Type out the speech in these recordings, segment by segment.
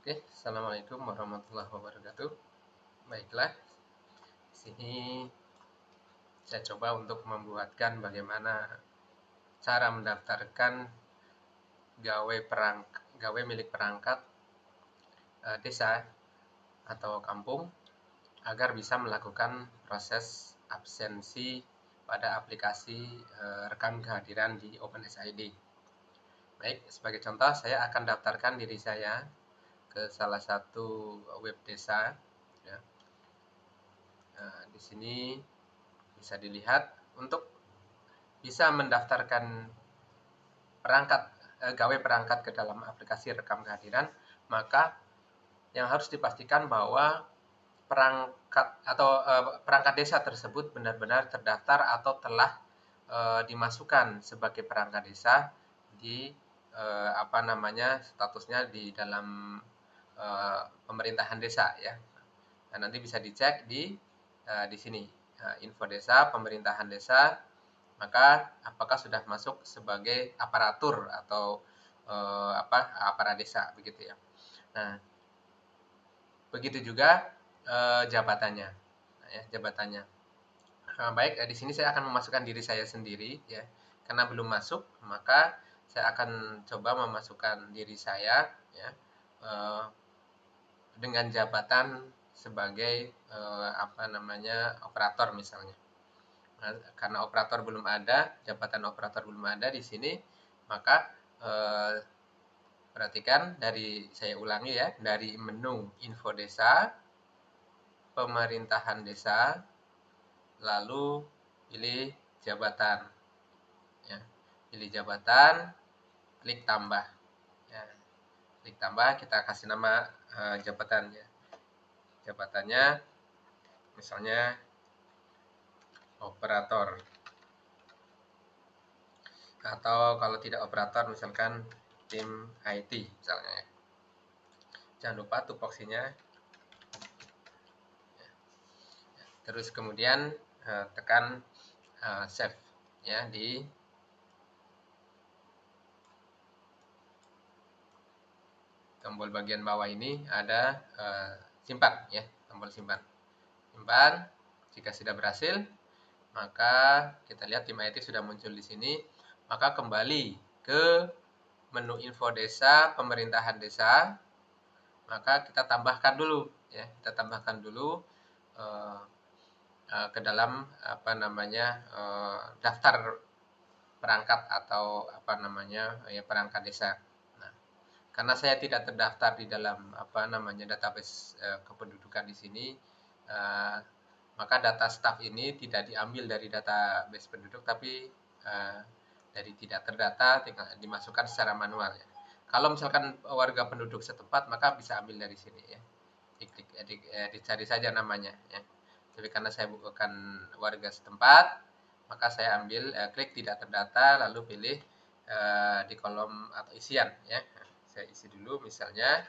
Oke, assalamualaikum warahmatullahi wabarakatuh. Baiklah, di sini saya coba untuk membuatkan bagaimana cara mendaftarkan gawe milik perangkat desa atau kampung agar bisa melakukan proses absensi pada aplikasi rekam kehadiran di OpenSID. Baik, sebagai contoh saya akan daftarkan diri saya ke salah satu web desa. Ya. Di sini bisa dilihat untuk bisa mendaftarkan gawe perangkat ke dalam aplikasi rekam kehadiran, maka yang harus dipastikan bahwa perangkat desa tersebut benar-benar terdaftar atau telah dimasukkan sebagai perangkat desa di statusnya di dalam pemerintahan desa ya. Nah, nanti bisa dicek di sini info desa, pemerintahan desa, maka apakah sudah masuk sebagai aparatur atau aparat desa begitu ya. Nah, begitu juga jabatannya. Nah, ya, jabatannya. Baik, di sini saya akan memasukkan diri saya sendiri ya. Karena belum masuk, maka saya akan coba memasukkan diri saya ya dengan jabatan sebagai operator misalnya. Nah, karena operator belum ada, jabatan operator belum ada di sini, maka perhatikan saya ulangi ya, dari menu info desa, pemerintahan desa, lalu pilih jabatan. Ya, pilih jabatan, klik tambah. Ya, klik tambah, kita kasih nama jabatannya. Jabatannya misalnya operator. Atau kalau tidak operator misalkan tim IT misalnya ya. Jangan lupa tupoksinya. Terus kemudian tekan save ya di tombol bagian bawah ini ada simpan ya, tombol simpan. Simpan. Jika sudah berhasil, maka kita lihat tim IT sudah muncul di sini. Maka kembali ke menu info desa, pemerintahan desa, maka kita tambahkan dulu ya, kita tambahkan dulu ke dalam daftar perangkat atau perangkat desa. Nah, karena saya tidak terdaftar di dalam database kependudukan di sini, maka data staf ini tidak diambil dari database penduduk, tapi dari tidak terdata tinggal dimasukkan secara manual ya. Kalau misalkan warga penduduk setempat, maka bisa ambil dari sini ya. Dicari saja namanya ya. Tapi karena saya bukan warga setempat, maka saya ambil klik tidak terdata, lalu pilih di kolom atau isian ya. Saya isi dulu misalnya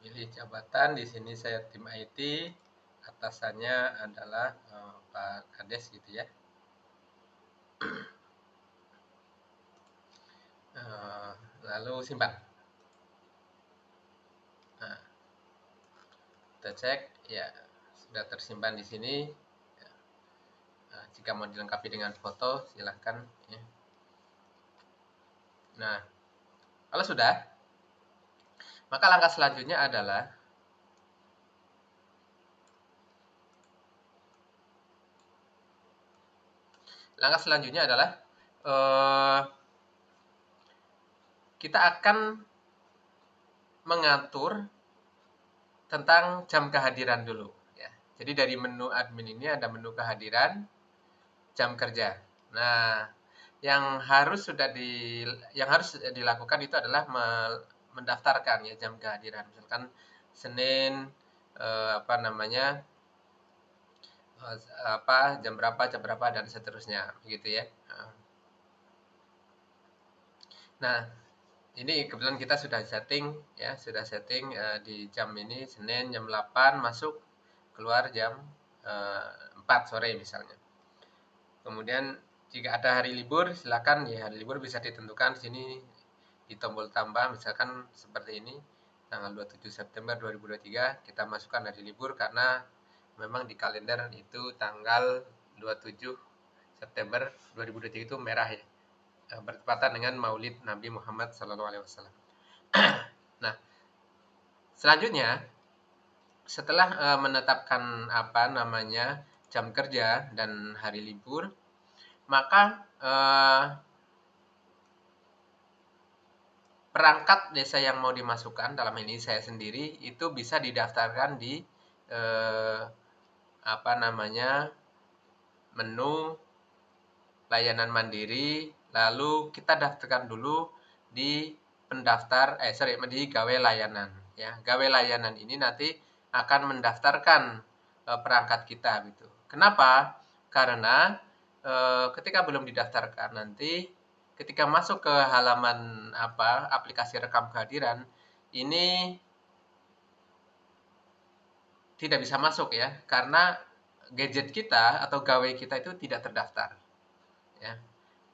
pilih jabatan. Di sini saya tim IT, atasannya adalah Pak Kades gitu ya. Lalu simpan. Nah, kita cek ya, sudah tersimpan di sini. Nah, jika mau dilengkapi dengan foto silahkan ya. Nah, kalau sudah, maka langkah selanjutnya adalah kita akan mengatur tentang jam kehadiran dulu ya. Jadi dari menu admin ini ada menu kehadiran, jam kerja. Nah, yang harus dilakukan itu adalah mendaftarkan ya jam kehadiran. Misalkan Senin apa namanya jam berapa dan seterusnya begitu ya. Nah, ini kebetulan kita sudah setting ya, di jam ini Senin jam 8 masuk, keluar jam 4 sore misalnya. Kemudian jika ada hari libur, silakan ya hari libur bisa ditentukan di sini di tombol tambah, misalkan seperti ini, tanggal 27 September 2023 kita masukkan hari libur karena memang di kalender itu tanggal 27 September 2023 itu merah ya, bertepatan dengan Maulid Nabi Muhammad SAW. Nah, selanjutnya setelah menetapkan apa namanya jam kerja dan hari libur, maka perangkat desa yang mau dimasukkan, dalam ini saya sendiri, itu bisa didaftarkan di apa namanya menu layanan mandiri, lalu kita daftarkan dulu di di gawe layanan ya. Gawe layanan ini nanti akan mendaftarkan perangkat kita gitu. Kenapa? Karena ketika belum didaftarkan nanti ketika masuk ke halaman aplikasi rekam kehadiran ini tidak bisa masuk ya, karena gadget kita atau gawe kita itu tidak terdaftar ya.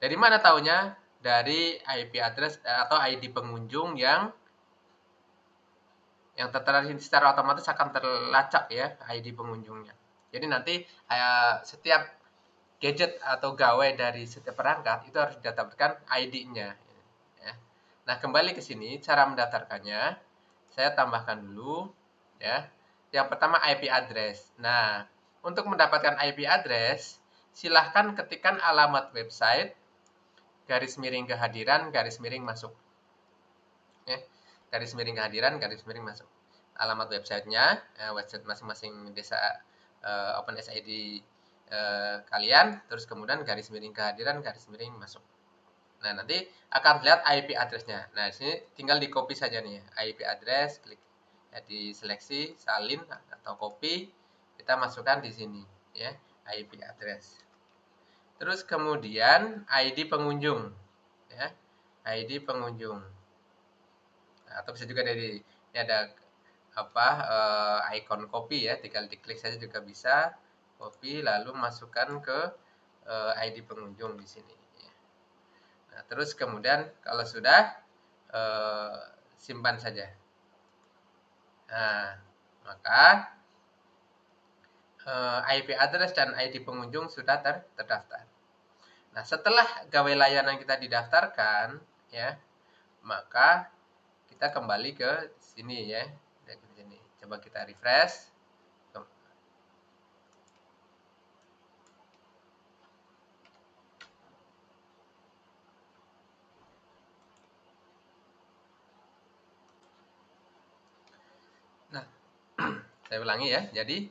Dari mana taunya? Dari IP address atau ID pengunjung yang tertera secara otomatis akan terlacak ya ID pengunjungnya. Jadi nanti setiap gadget atau gawai dari setiap perangkat itu harus didaftarkan ID-nya. Ya. Nah, kembali ke sini cara mendaftarkannya, saya tambahkan dulu ya. Yang pertama IP address. Nah, untuk mendapatkan IP address, silahkan ketikkan alamat website garis miring kehadiran garis miring masuk. Ya. Garis miring kehadiran garis miring masuk. Alamat websitenya, website masing-masing desa OpenSID kalian, terus kemudian garis miring kehadiran garis miring masuk. Nah, nanti akan lihat IP address-nya. Nah, di sini tinggal di copy saja nih ya. IP address, klik ya, di seleksi, salin atau copy, kita masukkan di sini ya, IP address. Terus kemudian ID pengunjung ya. ID pengunjung. Nah, atau bisa juga dari ini ada icon copy ya, tinggal diklik saja juga bisa. Copy lalu masukkan ke ID pengunjung di sini. Nah, terus kemudian kalau sudah simpan saja. Nah, maka IP address dan ID pengunjung sudah terdaftar. Nah, setelah gawe layanan kita didaftarkan, ya, maka kita kembali ke sini ya, ke sini. Coba kita refresh. Nah, saya ulangi ya. Jadi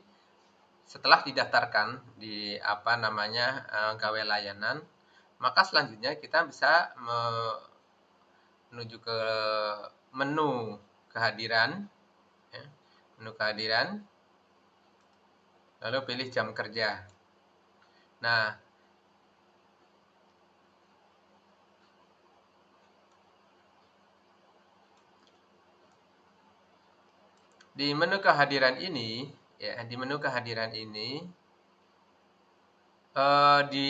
setelah didaftarkan di gawe layanan, maka selanjutnya kita bisa menuju ke menu kehadiran ya, menu kehadiran, lalu pilih jam kerja. Nah, di menu kehadiran ini ya, di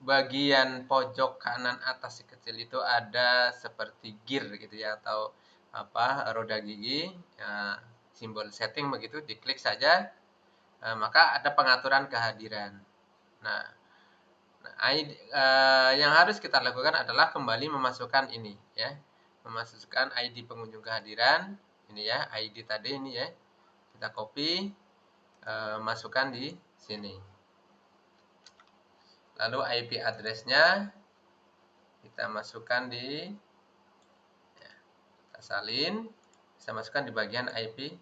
bagian pojok kanan atas kecil itu ada seperti gear gitu ya, atau roda gigi ya, simbol setting begitu, diklik saja, maka ada pengaturan kehadiran. Nah, yang harus kita lakukan adalah kembali memasukkan ini ya, memasukkan ID pengunjung kehadiran ini ya, ID tadi ini ya, kita copy, masukkan di sini. Lalu IP address-nya kita masukkan di salin, saya masukkan di bagian IP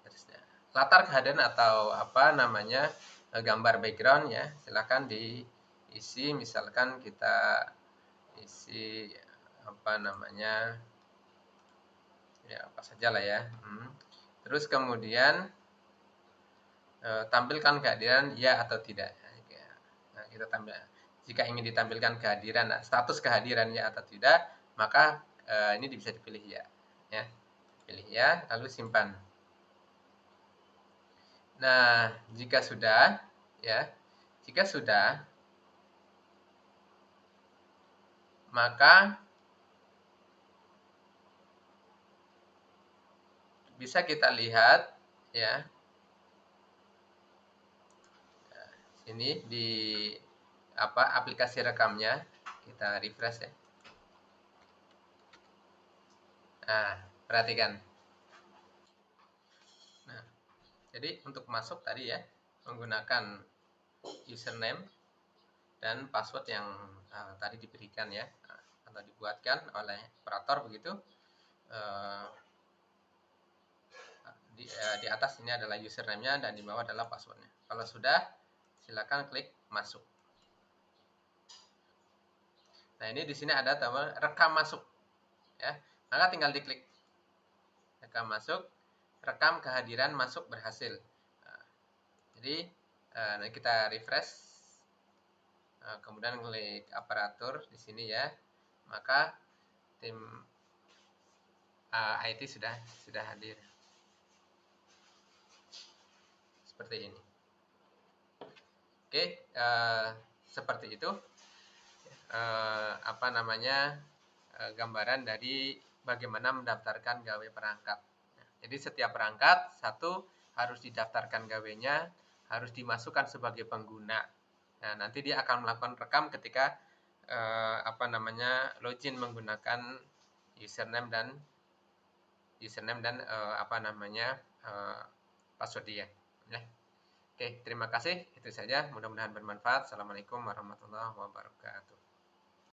address-nya. Latar kehadiran atau apa namanya gambar background ya, silakan diisi. Misalkan kita isi apa namanya ya apa saja lah ya. Terus kemudian tampilkan kehadiran ya atau tidak. Nah, kita tampil. Jika ingin ditampilkan kehadiran, status kehadiran ya atau tidak, maka ini bisa dipilih ya. Pilih ya, lalu simpan. Nah, jika sudah, maka bisa kita lihat ya. Ini di aplikasi rekamnya, kita refresh ya. Nah, perhatikan. Nah, jadi untuk masuk tadi ya, menggunakan username dan password yang tadi diberikan ya, atau dibuatkan oleh operator begitu. Di atas ini adalah username-nya dan di bawah adalah passwordnya. Kalau sudah, silakan klik masuk. Nah, ini di sini ada tombol rekam masuk ya. Maka tinggal diklik rekam masuk, rekam kehadiran masuk berhasil. Nah, jadi kita refresh, kemudian klik aparatur di sini ya, maka tim IT sudah hadir seperti ini. Oke, seperti itu gambaran dari bagaimana mendaftarkan gawe perangkat. Jadi setiap perangkat satu harus didaftarkan gawenya, harus dimasukkan sebagai pengguna. Nah, nanti dia akan melakukan rekam ketika login menggunakan username dan password dia. Ya. Oke, terima kasih. Itu saja. Mudah-mudahan bermanfaat. Assalamualaikum warahmatullahi wabarakatuh.